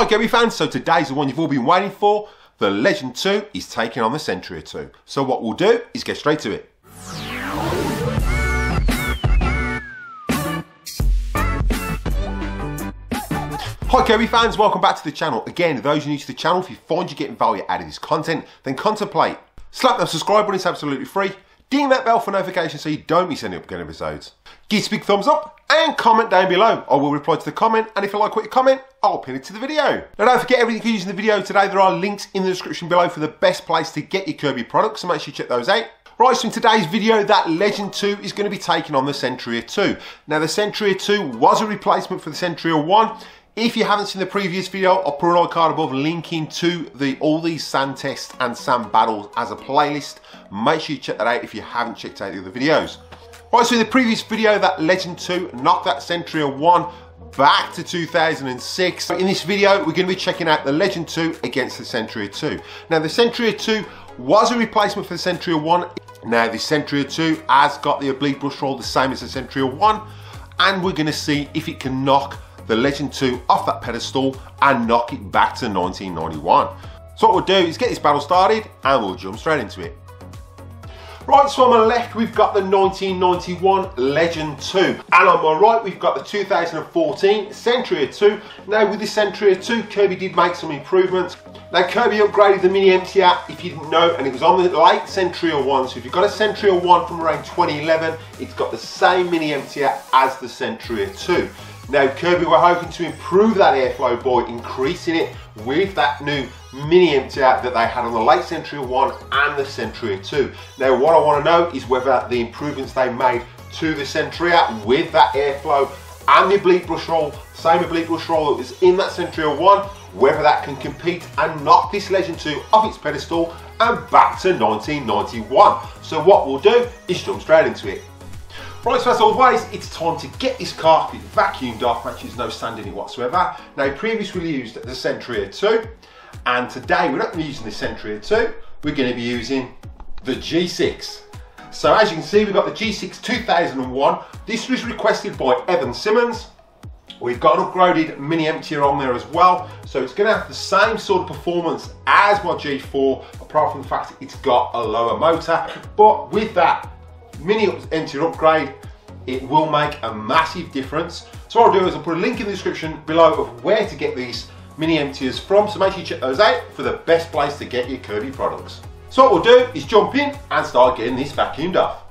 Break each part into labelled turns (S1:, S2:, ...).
S1: Hi Kirby fans, so today's the one you've all been waiting for. The Legend 2 is taking on the Sentria 2. So what we'll do is get straight to it. Hi Kirby fans, welcome back to the channel. Again, those new to the channel, if you find you're getting value out of this content, then contemplate. Slap that subscribe button, it's absolutely free. Ding that bell for notifications so you don't miss any upcoming episodes. Give us a big thumbs up and comment down below. I will reply to the comment, and if you like what you comment, I'll pin it to the video. Now don't forget everything you're using in the video today, there are links in the description below for the best place to get your Kirby products, so make sure you check those out. Right, so in today's video, that Legend 2 is going to be taking on the Sentria 2. Now the Sentria 2 was a replacement for the Sentria 1. If you haven't seen the previous video, I'll put an icon above linking to all these sand tests and sand battles as a playlist. Make sure you check that out if you haven't checked out the other videos. Right, so in the previous video, that Legend 2 knocked that Sentria 1 back to 2006. So in this video, we're going to be checking out the Legend 2 against the Sentria 2. Now the Sentria 2 was a replacement for the Sentria 1. Now the Sentria 2 has got the oblique brush roll the same as the Sentria 1, and we're going to see if it can knock the Legend 2 off that pedestal and knock it back to 1991. So what we'll do is get this battle started and we'll jump straight into it. Right, so on my left we've got the 1991 Legend 2, and on my right we've got the 2014 Sentria 2. Now with the Sentria 2, Kirby did make some improvements. Now Kirby upgraded the mini emptor, if you didn't know, and it was on the late Sentria 1. So if you've got a Sentria 1 from around 2011, it's got the same mini emptor as the Sentria 2. Now Kirby were hoping to improve that airflow by increasing it with that new mini emptor that they had on the late Sentria 1 and the Sentria 2. Now what I want to know is whether the improvements they made to the Sentria with that airflow and the oblique brush roll, same oblique brush roll that was in that Sentria 1, whether that can compete and knock this Legend 2 off its pedestal and back to 1991. So what we'll do is jump straight into it. Right, so as always, it's time to get this carpet vacuumed off, make sure there's no sand in it whatsoever. Now previously we used the Sentria 2, and today we're not going to be using the Sentria 2, we're going to be using the G6. So as you can see, we've got the G6 2001. This was requested by Evan Simmons. We've got an upgraded mini emptor on there as well, so it's going to have the same sort of performance as my G4, apart from the fact it's got a lower motor. But with that mini emptor upgrade, it will make a massive difference. So what I'll do is I'll put a link in the description below of where to get these mini emptors from, so make sure you check those out for the best place to get your Kirby products. So what we'll do is jump in and start getting this vacuumed off.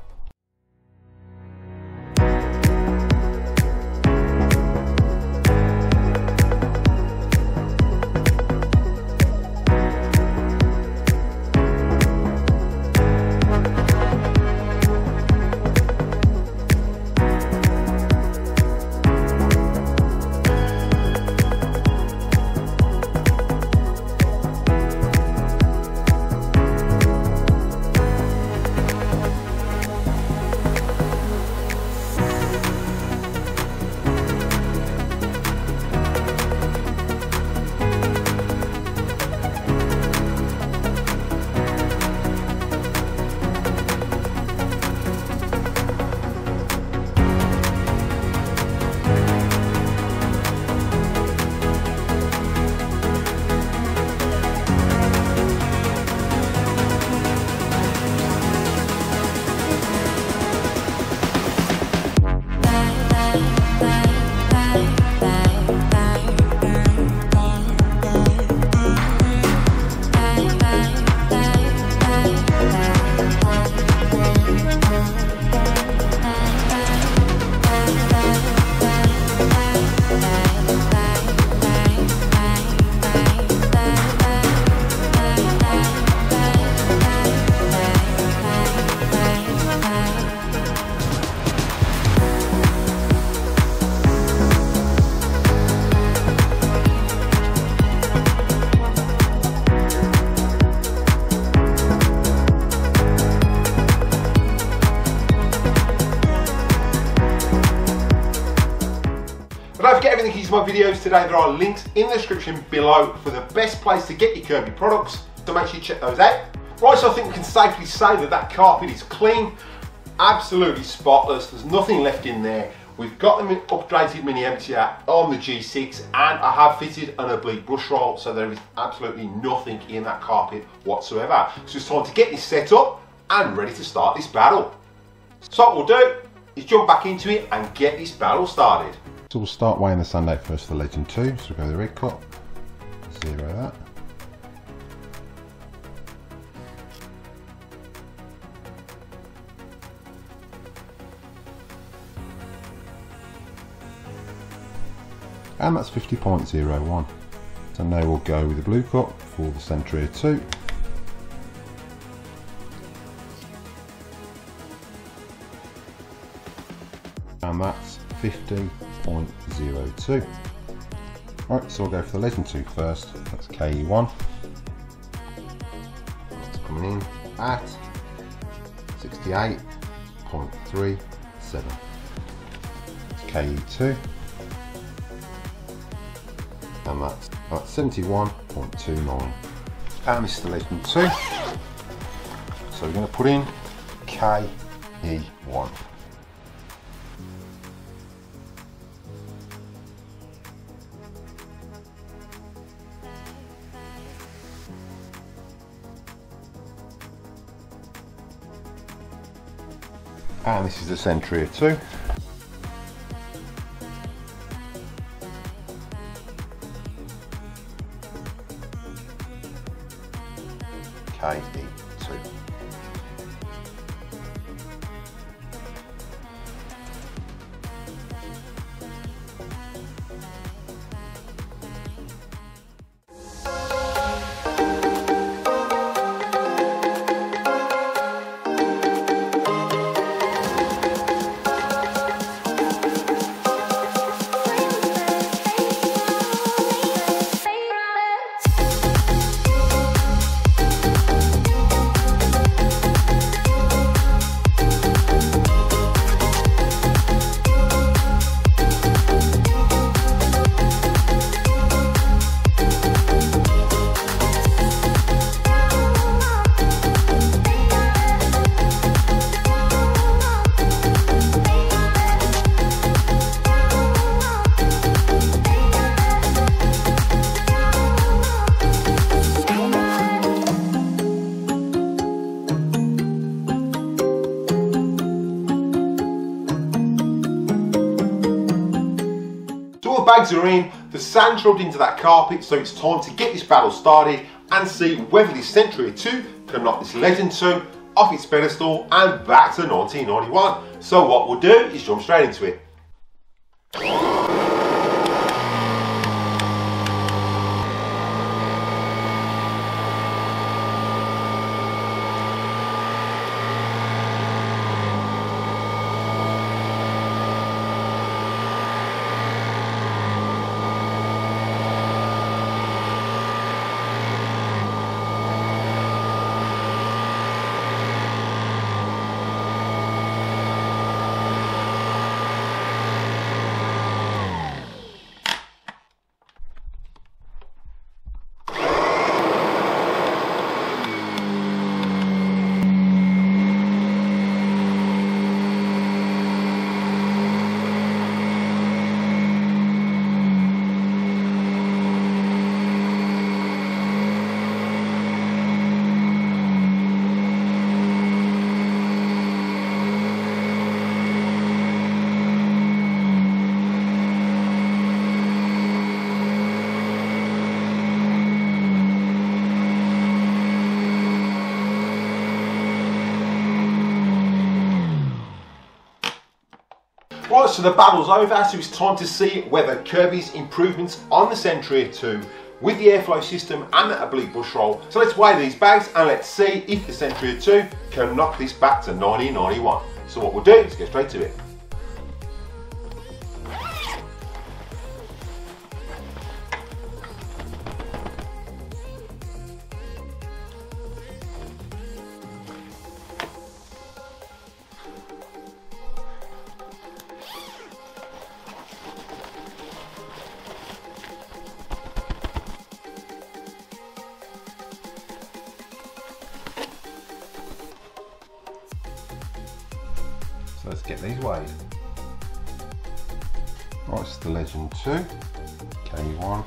S1: Don't forget everything is my videos today. There are links in the description below for the best place to get your Kirby products, so make sure you check those out. Right, so I think we can safely say that that carpet is clean, absolutely spotless. There's nothing left in there We've got the updated mini emptor on the G6, and I have fitted an oblique brush roll, so there is absolutely nothing in that carpet whatsoever. So it's time to get this set up and ready to start this battle. So what we'll do is jump back into it and get this battle started. So we'll start weighing the sand out first for Legend 2, so we'll go with the red cut, zero that. And that's 50.01. So now we'll go with the blue cut for the Sentria 2. And that's 50.02. Right, so we'll go for the Legend 2 first. That's KE1. That's coming in at 68.37. It's KE2. And that's 71.29. And this is the Legend 2. So we're going to put in KE1. And this is the Sentria 2. KE2. Bags are in, the sand's rubbed into that carpet, so it's time to get this battle started and see whether this Sentria 2 can knock this Legend 2 off its pedestal and back to 1991. So what we'll do is jump straight into it. Right, so the battle's over, so it's time to see whether Kirby's improvements on the Sentria 2 with the airflow system and the oblique brush roll. So let's weigh these bags and let's see if the Sentria 2 can knock this back to 1991. So what we'll do is get straight to it. So let's get these weighed. Right, it's the Legend 2, K1.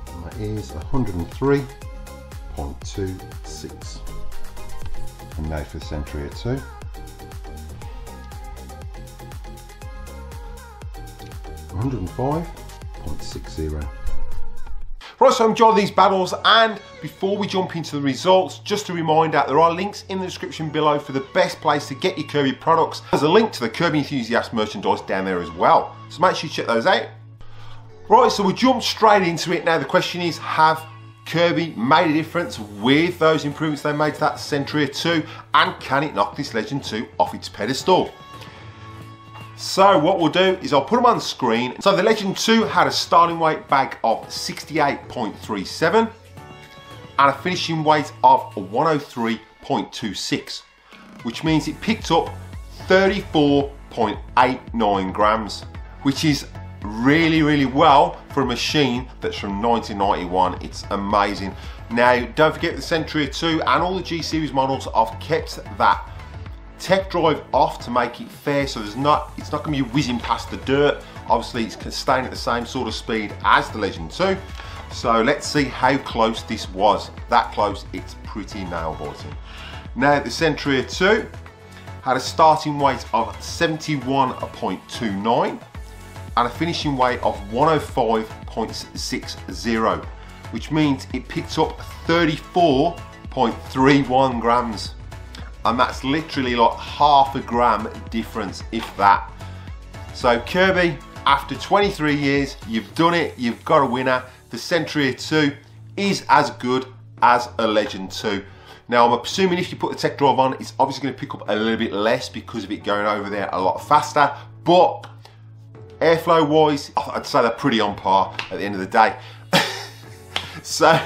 S1: And that is 103.26. And now for the Sentria 2. 105.60. Right, so enjoy these battles, and before we jump into the results, just a reminder, there are links in the description below for the best place to get your Kirby products. There's a link to the Kirby Enthusiast merchandise down there as well, so make sure you check those out. Right, so we'll jump straight into it now. The question is, have Kirby made a difference with those improvements they made to that Sentria 2, and can it knock this Legend 2 off its pedestal? So what we'll do is I'll put them on the screen. So the Legend 2 had a starting weight bag of 68.37 and a finishing weight of 103.26, which means it picked up 34.89 grams, which is really well for a machine that's from 1991. It's amazing. Now, don't forget the Sentria 2 and all the G series models, I've kept that tech drive off to make it fair, so it's not going to be whizzing past the dirt. Obviously it's staying at the same sort of speed as the Legend 2. So let's see how close this was. That close, it's pretty nail biting. Now the Sentria 2 had a starting weight of 71.29 and a finishing weight of 105.60, which means it picked up 34.31 grams. And that's literally like half a gram difference, if that. So Kirby, after 23 years, you've done it, you've got a winner. The Sentria 2 is as good as a Legend 2. Now I'm assuming if you put the tech drive on, it's obviously going to pick up a little bit less because of it going over there a lot faster, but airflow wise, I'd say they're pretty on par at the end of the day. So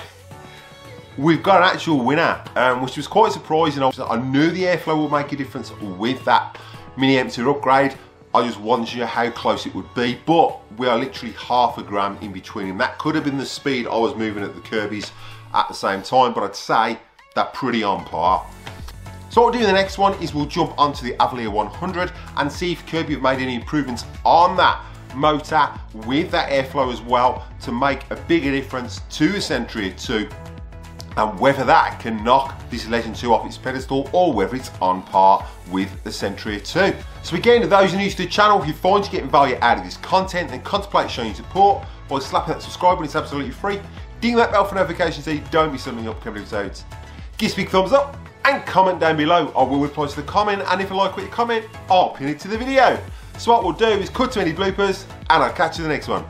S1: we've got an actual winner, which was quite surprising. I knew the airflow would make a difference with that mini emptor upgrade. I just wondered how close it would be, but we are literally half a gram in between them. That could have been the speed I was moving at the Kirbys at the same time, but I'd say they're pretty on par. So what we'll do in the next one is we'll jump onto the Oblique 100 and see if Kirby have made any improvements on that motor with that airflow as well to make a bigger difference to the Sentria 2, and whether that can knock this Legend 2 off its pedestal or whether it's on par with the Sentria 2. So again, to those who are new to the channel, if you find you're getting value out of this content, then contemplate showing your support by slapping that subscribe button. It's absolutely free. Ding that bell for notifications so you don't miss any upcoming episodes. Give us a big thumbs up and comment down below. I will reply to the comment, and if I like what you comment, I'll pin it to the video. So what we'll do is cut to any bloopers, and I'll catch you in the next one.